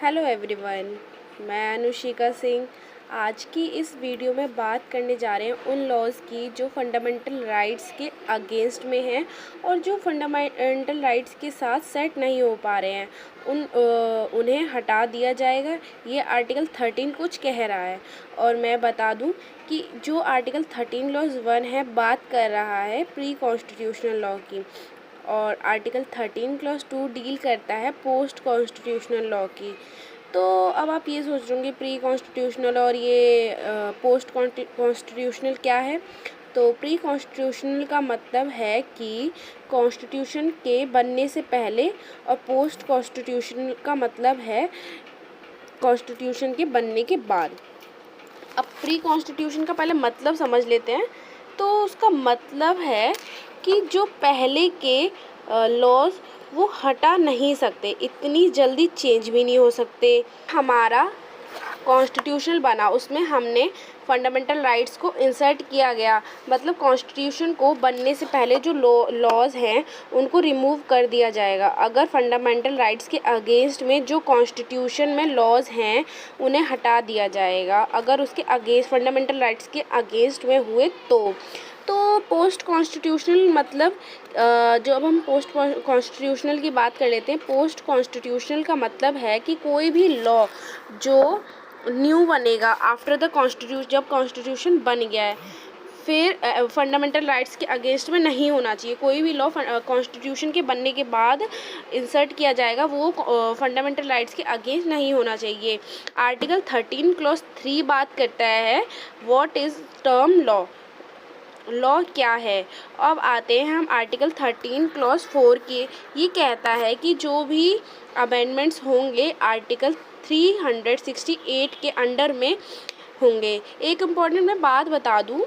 Hello everyone, मैं अनुशिका सिंह। आज की इस वीडियो में बात करने जा रहे हैं उन लॉज़ की जो फंडामेंटल राइट्स के अगेंस्ट में हैं और जो फंडामेंटल राइट्स के साथ सेट नहीं हो पा रहे हैं उन्हें हटा दिया जाएगा। ये आर्टिकल 13 कुछ कह रहा है और मैं बता दूं कि जो आर्टिकल 13 लॉज 1 है बात कर रहा है प्री कॉन्स्टिट्यूशनल लॉ की, और आर्टिकल 13 क्लॉज 2 डील करता है पोस्ट कॉन्स्टिट्यूशनल लॉ की। तो अब आप ये सोच रहे होंगे प्री कॉन्स्टिट्यूशनल और ये पोस्ट कॉन्स्टिट्यूशनल क्या है। तो प्री कॉन्स्टिट्यूशनल का मतलब है कि कॉन्स्टिट्यूशन के बनने से पहले, और पोस्ट कॉन्स्टिट्यूशनल का मतलब है कॉन्स्टिट्यूशन के बनने के बाद। अब प्री कॉन्स्टिट्यूशन का पहले मतलब समझ लेते हैं। तो उसका मतलब है कि जो पहले के लॉज वो हटा नहीं सकते, इतनी जल्दी चेंज भी नहीं हो सकते। हमारा कॉन्स्टिट्यूशन बना, उसमें हमने फंडामेंटल राइट्स को इंसर्ट किया गया, मतलब कॉन्स्टिट्यूशन को बनने से पहले जो लॉज हैं उनको रिमूव कर दिया जाएगा। अगर फंडामेंटल राइट्स के अगेंस्ट में जो कॉन्स्टिट्यूशन में लॉज हैं उन्हें हटा दिया जाएगा, अगर उसके अगेंस्ट फंडामेंटल राइट्स के अगेंस्ट में हुए तो पोस्ट कॉन्स्टिट्यूशनल मतलब जो अब हम पोस्ट कॉन्स्टिट्यूशनल की बात कर लेते हैं। पोस्ट कॉन्स्टिट्यूशनल का मतलब है कि कोई भी लॉ जो न्यू बनेगा आफ्टर द कॉन्स्टिट्यूशन, जब कॉन्स्टिट्यूशन बन गया है, फिर फंडामेंटल राइट्स के अगेंस्ट में नहीं होना चाहिए। कोई भी लॉ कॉन्स्टिट्यूशन के बनने के बाद इंसर्ट किया जाएगा वो फंडामेंटल राइट्स के अगेंस्ट नहीं होना चाहिए। आर्टिकल 13 क्लॉज 3 बात करता है व्हाट इज़ टर्म लॉ क्या है। अब आते हैं हम आर्टिकल 13 क्लॉज 4 के। ये कहता है कि जो भी अमेंडमेंट्स होंगे आर्टिकल 368 के अंडर में होंगे। एक इम्पॉर्टेंट मैं बात बता दूं,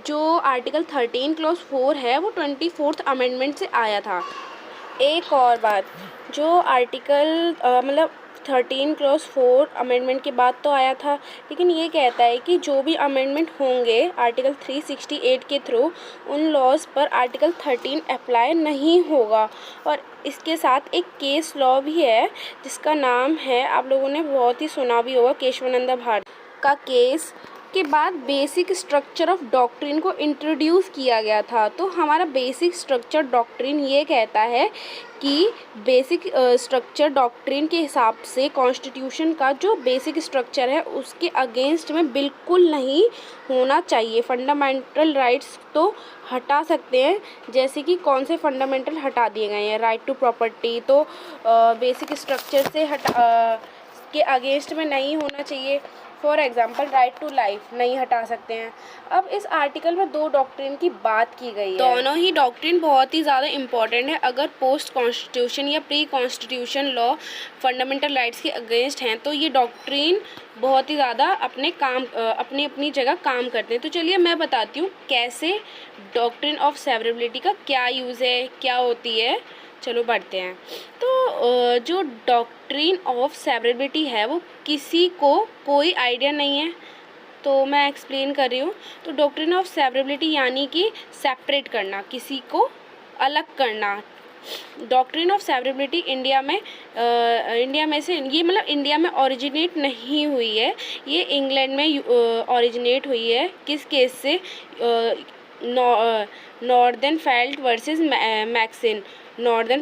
जो आर्टिकल 13 क्लॉज 4 है वो 24th अमेंडमेंट से आया था। एक और बात, जो आर्टिकल मतलब 13 क्लॉज 4 अमेंडमेंट के बाद तो आया था, लेकिन ये कहता है कि जो भी अमेंडमेंट होंगे आर्टिकल 368 के थ्रू, उन लॉज पर आर्टिकल 13 अप्लाई नहीं होगा। और इसके साथ एक केस लॉ भी है जिसका नाम है, आप लोगों ने बहुत ही सुना भी होगा, केशवानंद भारती का केस के बाद बेसिक स्ट्रक्चर ऑफ डॉक्ट्रिन को इंट्रोड्यूस किया गया था। तो हमारा बेसिक स्ट्रक्चर डॉक्ट्रिन ये कहता है कि बेसिक स्ट्रक्चर डॉक्ट्रिन के हिसाब से कॉन्स्टिट्यूशन का जो बेसिक स्ट्रक्चर है उसके अगेंस्ट में बिल्कुल नहीं होना चाहिए। फंडामेंटल राइट्स तो हटा सकते हैं, जैसे कि कौन से फंडामेंटल हटा दिए गए हैं, राइट टू प्रॉपर्टी तो बेसिक स्ट्रक्चर से के अगेंस्ट में नहीं होना चाहिए। For example right to life नहीं हटा सकते हैं। अब इस आर्टिकल में दो डॉक्ट्रिन की बात की गई है, दोनों ही डॉक्ट्रिन बहुत ही ज़्यादा इम्पॉर्टेंट है। अगर पोस्ट कॉन्स्टिट्यूशन या pre constitution law fundamental rights के अगेंस्ट हैं तो ये डॉक्ट्रिन बहुत ही ज़्यादा अपनी अपनी जगह काम करते हैं। तो चलिए मैं बताती हूँ कैसे डॉक्ट्रिन ऑफ सेवरेबिलिटी का क्या यूज़ है, क्या होती है। चलो बढ़ते हैं। तो जो डॉक्ट्रिन ऑफ सेवरेबिलिटी है वो किसी को कोई आइडिया नहीं है, तो मैं एक्सप्लेन कर रही हूँ। तो डॉक्ट्रिन ऑफ सेवरेबिलिटी यानी कि सेपरेट करना, किसी को अलग करना। डॉक्ट्रिन ऑफ सेवरेबिलिटी इंडिया में से ये मतलब इंडिया में ओरिजिनेट नहीं हुई है, ये इंग्लैंड में ओरिजिनेट हुई है। किस केस से? Northern Felt versus Maxin, Northern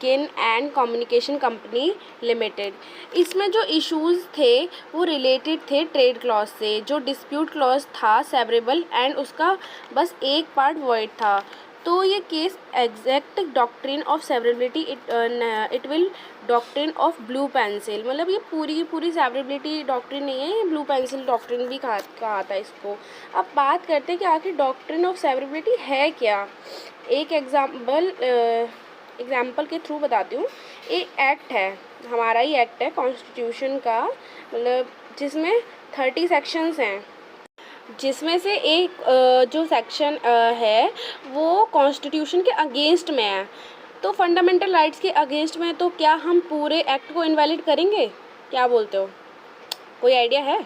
Gin and Communication Company Limited. इसमें जो इश्यूज़ थे वो रिलेटेड थे ट्रेड क्लॉज से। जो डिस्प्यूट क्लॉज था सेवरेबल एंड उसका बस एक पार्ट वॉइड था। तो ये case exact doctrine of severability it will doctrine of blue pencil, मतलब ये पूरी की पूरी सेवरेबिलिटी डॉक्ट्रिन नहीं है, ये ब्लू पेंसिल डॉक्ट्रिन भी कहा था इसको। अब बात करते हैं कि आखिर डॉक्ट्रिन ऑफ सेवरेबिलिटी है क्या। एक एग्जाम्पल के थ्रू बताती हूँ। एक एक्ट है, हमारा ही एक्ट है कॉन्स्टिट्यूशन का, मतलब जिसमें 30 सेक्शंस हैं, जिसमें से एक जो सेक्शन है वो कॉन्स्टिट्यूशन के अगेंस्ट में है। तो फंडामेंटल राइट्स के अगेंस्ट में है, तो क्या हम पूरे एक्ट को इनवैलिड करेंगे? क्या बोलते हो, कोई आइडिया है?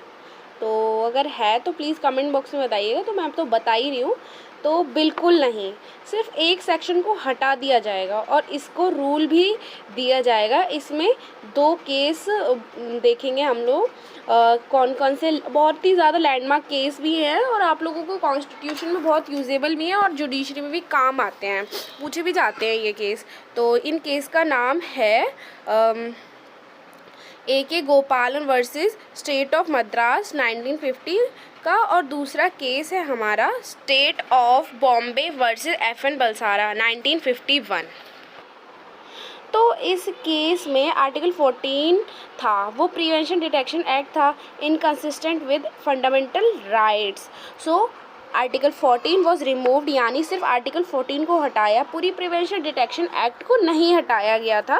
तो अगर है तो प्लीज़ कमेंट बॉक्स में बताइएगा। तो मैं अब तो बता ही रही हूँ। तो बिल्कुल नहीं, सिर्फ एक सेक्शन को हटा दिया जाएगा और इसको रूल भी दिया जाएगा। इसमें 2 केस देखेंगे हम लोग, कौन कौन से बहुत ही ज़्यादा लैंडमार्क केस भी हैं और आप लोगों को कॉन्स्टिट्यूशन में बहुत यूजेबल भी हैं और जुडिशरी में भी काम आते हैं, पूछे भी जाते हैं ये केस। तो इन केस का नाम है A.K. गोपालन वर्सेस स्टेट ऑफ मद्रास 1950 का, और दूसरा केस है हमारा state of Bombay versus F.N. Balsara 1951। तो इस केस में आर्टिकल 14 था, वो प्रिवेंशन डिटेक्शन एक्ट था, inconsistent with fundamental rights. So article 14 was removed, यानी सिर्फ आर्टिकल 14 को हटाया, पूरी प्रिवेंशन डिटेक्शन एक्ट को नहीं हटाया गया था।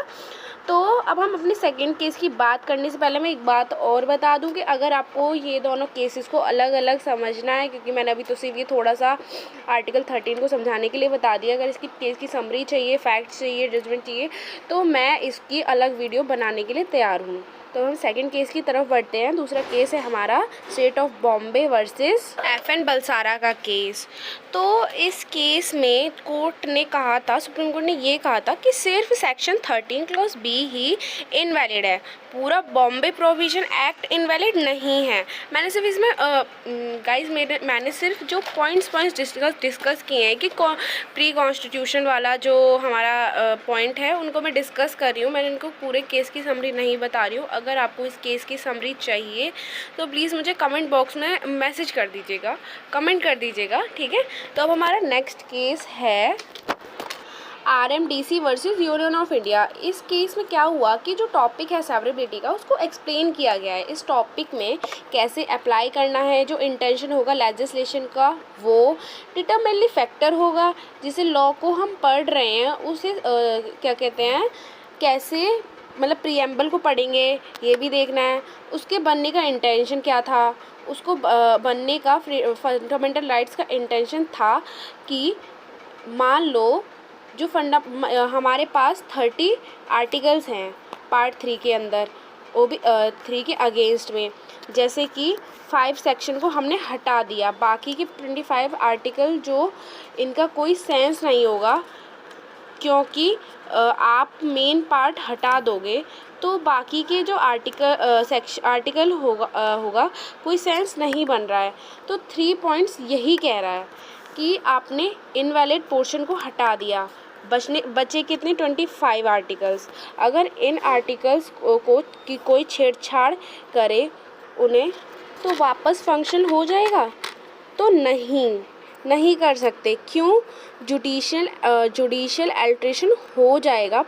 तो अब हम अपने सेकंड केस की बात करने से पहले मैं एक बात और बता दूं कि अगर आपको ये दोनों केसेस को अलग अलग समझना है, क्योंकि मैंने अभी तो सिर्फ ये थोड़ा सा आर्टिकल 13 को समझाने के लिए बता दिया, अगर इसकी केस की समरी चाहिए, फैक्ट्स चाहिए, जजमेंट चाहिए, तो मैं इसकी अलग वीडियो बनाने के लिए तैयार हूँ। तो हम सेकंड केस की तरफ बढ़ते हैं। दूसरा केस है हमारा state of Bombay versus F.N. Balsara का केस। तो इस केस में कोर्ट ने कहा था, सुप्रीम कोर्ट ने ये कहा था कि सिर्फ सेक्शन 13 क्लॉज बी ही इनवैलिड है, पूरा बॉम्बे प्रोविजन एक्ट इनवैलिड नहीं है। मैंने सिर्फ इसमें गाइस मैंने सिर्फ जो पॉइंट्स डिस्कस किए हैं कि प्री कॉन्स्टिट्यूशन वाला जो हमारा पॉइंट है उनको मैं डिस्कस कर रही हूँ, मैंने उनको पूरे केस की समरी नहीं बता रही हूँ। अगर आपको इस केस की समरी चाहिए तो प्लीज़ मुझे कमेंट बॉक्स में मैसेज कर दीजिएगा, कमेंट कर दीजिएगा, ठीक है। तो अब हमारा नेक्स्ट केस है RMDC versus union of India. इस केस में क्या हुआ कि जो टॉपिक है सेवरेबिलिटी का, उसको एक्सप्लेन किया गया है। इस टॉपिक में कैसे अप्लाई करना है, जो इंटेंशन होगा लेजिस्लेशन का वो डिटरमिनिंग फैक्टर होगा, जिसे लॉ को हम पढ़ रहे हैं उसे क्या कहते हैं, कैसे मतलब प्रीएम्बल को पढ़ेंगे ये भी देखना है, उसके बनने का इंटेंशन क्या था, उसको बनने का फंडामेंटल राइट्स का इंटेंशन था कि मान लो जो हमारे पास 30 आर्टिकल्स हैं पार्ट 3 के अंदर, वो भी 3 के अगेंस्ट में, जैसे कि 5 सेक्शन को हमने हटा दिया, बाकी के 25 आर्टिकल जो इनका कोई सेंस नहीं होगा, क्योंकि आप मेन पार्ट हटा दोगे तो बाकी के जो आर्टिकल होगा कोई सेंस नहीं बन रहा है। तो 3 पॉइंट्स यही कह रहा है कि आपने इनवैलिड पोर्शन को हटा दिया, बचे कितने 25 आर्टिकल्स। अगर इन आर्टिकल्स को की कोई छेड़छाड़ करे उन्हें, तो वापस फंक्शन हो जाएगा? तो नहीं कर सकते। क्यों? जुडिशियल अल्ट्रेशन हो जाएगा,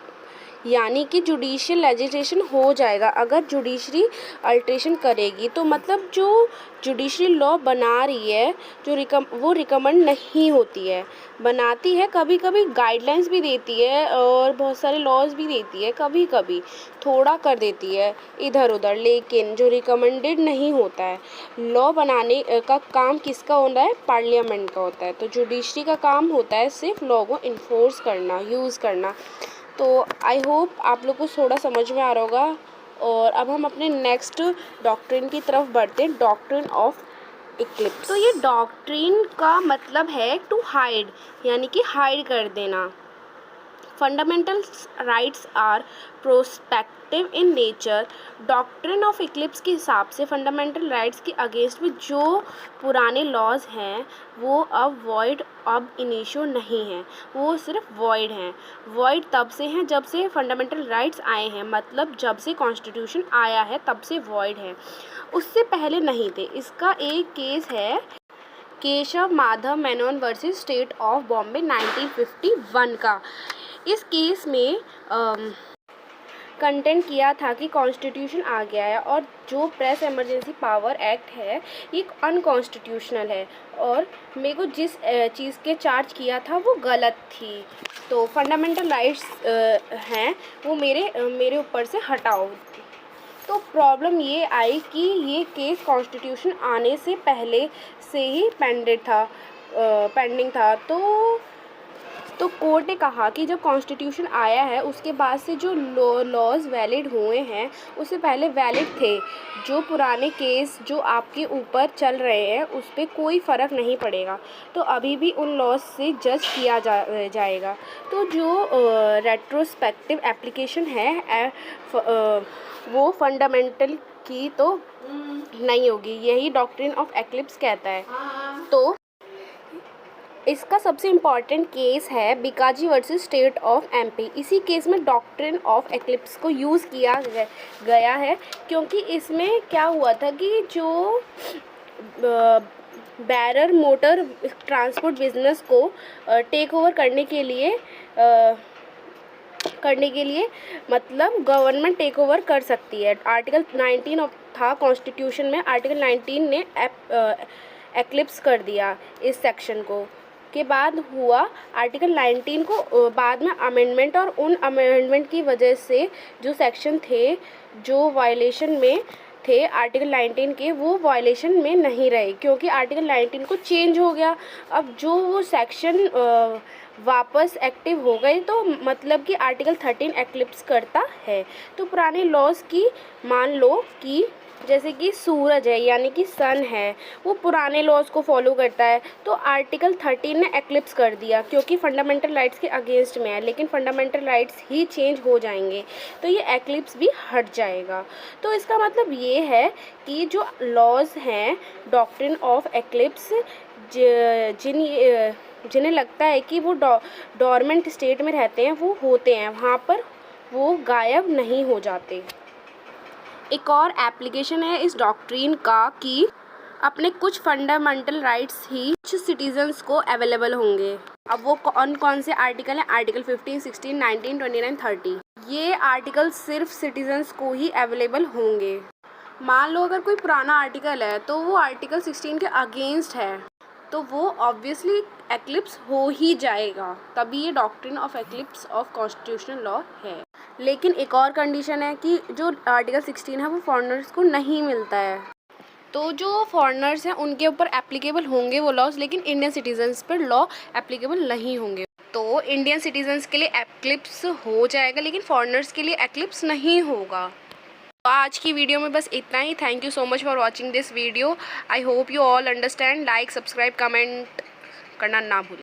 यानी कि जुडिशियल लेजिस्लेशन हो जाएगा। अगर जुडिशरी अल्ट्रेशन करेगी तो मतलब जो जुडिशरी लॉ बना रही है वो रिकमेंड नहीं होती है, बनाती है कभी कभी गाइडलाइंस भी देती है और बहुत सारे लॉज भी देती है, कभी कभी थोड़ा कर देती है इधर उधर, लेकिन जो रिकमेंडेड नहीं होता है। लॉ बनाने का काम किसका होता है? पार्लियामेंट का होता है। तो जुडिशरी का काम होता है सिर्फ लॉ को इन्फोर्स करना, यूज़ करना। तो आई होप आप लोग को थोड़ा समझ में आ रहा होगा। और अब हम अपने नेक्स्ट डॉक्ट्रिन की तरफ बढ़ते हैं, डॉक्ट्रिन ऑफ इक्लिप्स। तो ये डॉक्ट्रिन का मतलब है टू हाइड, यानी कि हाइड कर देना। Fundamental rights are prospective in nature. Doctrine of eclipse के हिसाब से फंडामेंटल राइट्स के अगेंस्ट में जो पुराने लॉज हैं वो अब वॉइड, अब इनिशियो नहीं हैं, वो सिर्फ वॉइड हैं। वॉइड तब से हैं जब से फंडामेंटल राइट्स आए हैं, मतलब जब से कॉन्स्टिट्यूशन आया है तब से वॉइड है, उससे पहले नहीं थे। इसका एक केस है Keshav Madhav Menon versus state of Bombay 1951 का। इस केस में कंटेंट किया था कि कॉन्स्टिट्यूशन आ गया है और जो प्रेस इमरजेंसी पावर एक्ट है ये अनकॉन्स्टिट्यूशनल है और मेरे को जिस चीज़ के चार्ज किया था वो गलत थी। तो फंडामेंटल राइट्स हैं वो मेरे ऊपर से हटाओ। तो प्रॉब्लम ये आई कि ये केस कॉन्स्टिट्यूशन आने से पहले से ही पेंडिंग था। तो तो कोर्ट ने कहा कि जब कॉन्स्टिट्यूशन आया है उसके बाद से जो लॉज वैलिड हुए हैं उससे पहले वैलिड थे। जो पुराने केस जो आपके ऊपर चल रहे हैं उस पर कोई फ़र्क नहीं पड़ेगा, तो अभी भी उन लॉज से जज किया जाएगा। तो जो रेट्रोस्पेक्टिव एप्लीकेशन है वो फंडामेंटल की तो नहीं होगी, यही डॉक्ट्रिन ऑफ एक्लिप्स कहता है। तो इसका सबसे इम्पॉर्टेंट केस है Bikaji versus state of MP. इसी केस में डॉक्ट्रिन ऑफ एक्लिप्स को यूज़ किया गया है, क्योंकि इसमें क्या हुआ था कि जो बैरर मोटर ट्रांसपोर्ट बिजनेस को टेक ओवर करने के लिए मतलब गवर्नमेंट टेक ओवर कर सकती है। आर्टिकल 19 था कॉन्स्टिट्यूशन में, आर्टिकल 19 ने एक्लिप्स कर दिया इस सेक्शन को। के बाद हुआ आर्टिकल 19 को बाद में अमेंडमेंट, और उन अमेंडमेंट की वजह से जो सेक्शन थे जो वायलेशन में थे आर्टिकल 19 के, वो वायलेशन में नहीं रहे, क्योंकि आर्टिकल 19 को चेंज हो गया। अब जो वो सेक्शन वापस एक्टिव हो गए, तो मतलब कि आर्टिकल 13 एक्लिप्स करता है। तो पुराने लॉज की मान लो कि जैसे कि सूरज है यानी कि सन है, वो पुराने लॉज को फॉलो करता है, तो आर्टिकल 13 ने एक्लिप्स कर दिया क्योंकि फंडामेंटल राइट्स के अगेंस्ट में है, लेकिन फंडामेंटल राइट्स ही चेंज हो जाएंगे तो ये एक्लिप्स भी हट जाएगा। तो इसका मतलब ये है कि जो लॉज हैं डॉक्ट्रिन ऑफ एक्लिप्स, जिन्हें लगता है कि वो डोरमेंट स्टेट में रहते हैं, वो होते हैं वहाँ पर, वो गायब नहीं हो जाते। एक और एप्लीकेशन है इस डॉक्ट्रिन का कि अपने कुछ फंडामेंटल राइट्स ही कुछ सिटीजन्स को अवेलेबल होंगे। अब वो कौन से आर्टिकल हैं? आर्टिकल 15, 16, 19, 29, 30। ये आर्टिकल सिर्फ सिटीजन्स को ही अवेलेबल होंगे। मान लो अगर कोई पुराना आर्टिकल है तो वो आर्टिकल 16 के अगेंस्ट है, तो वो ऑब्वियसली एक्लिप्स हो ही जाएगा, तभी ये doctrine of eclipse of constitutional law है। लेकिन एक और कंडीशन है कि जो आर्टिकल 16 है वो फॉरेनर्स को नहीं मिलता है, तो जो फॉरेनर्स हैं उनके ऊपर एप्लीकेबल होंगे वो लॉज, लेकिन इंडियन सिटीजन्स पर लॉ एप्लीकेबल नहीं होंगे। तो इंडियन सिटीजन्स के लिए एक्लिप्स हो जाएगा, लेकिन फॉरेनर्स के लिए एक्लिप्स नहीं होगा। तो आज की वीडियो में बस इतना ही। Thank you so much for watching this video. I hope you all understand. Like, subscribe, comment करना ना भूलें।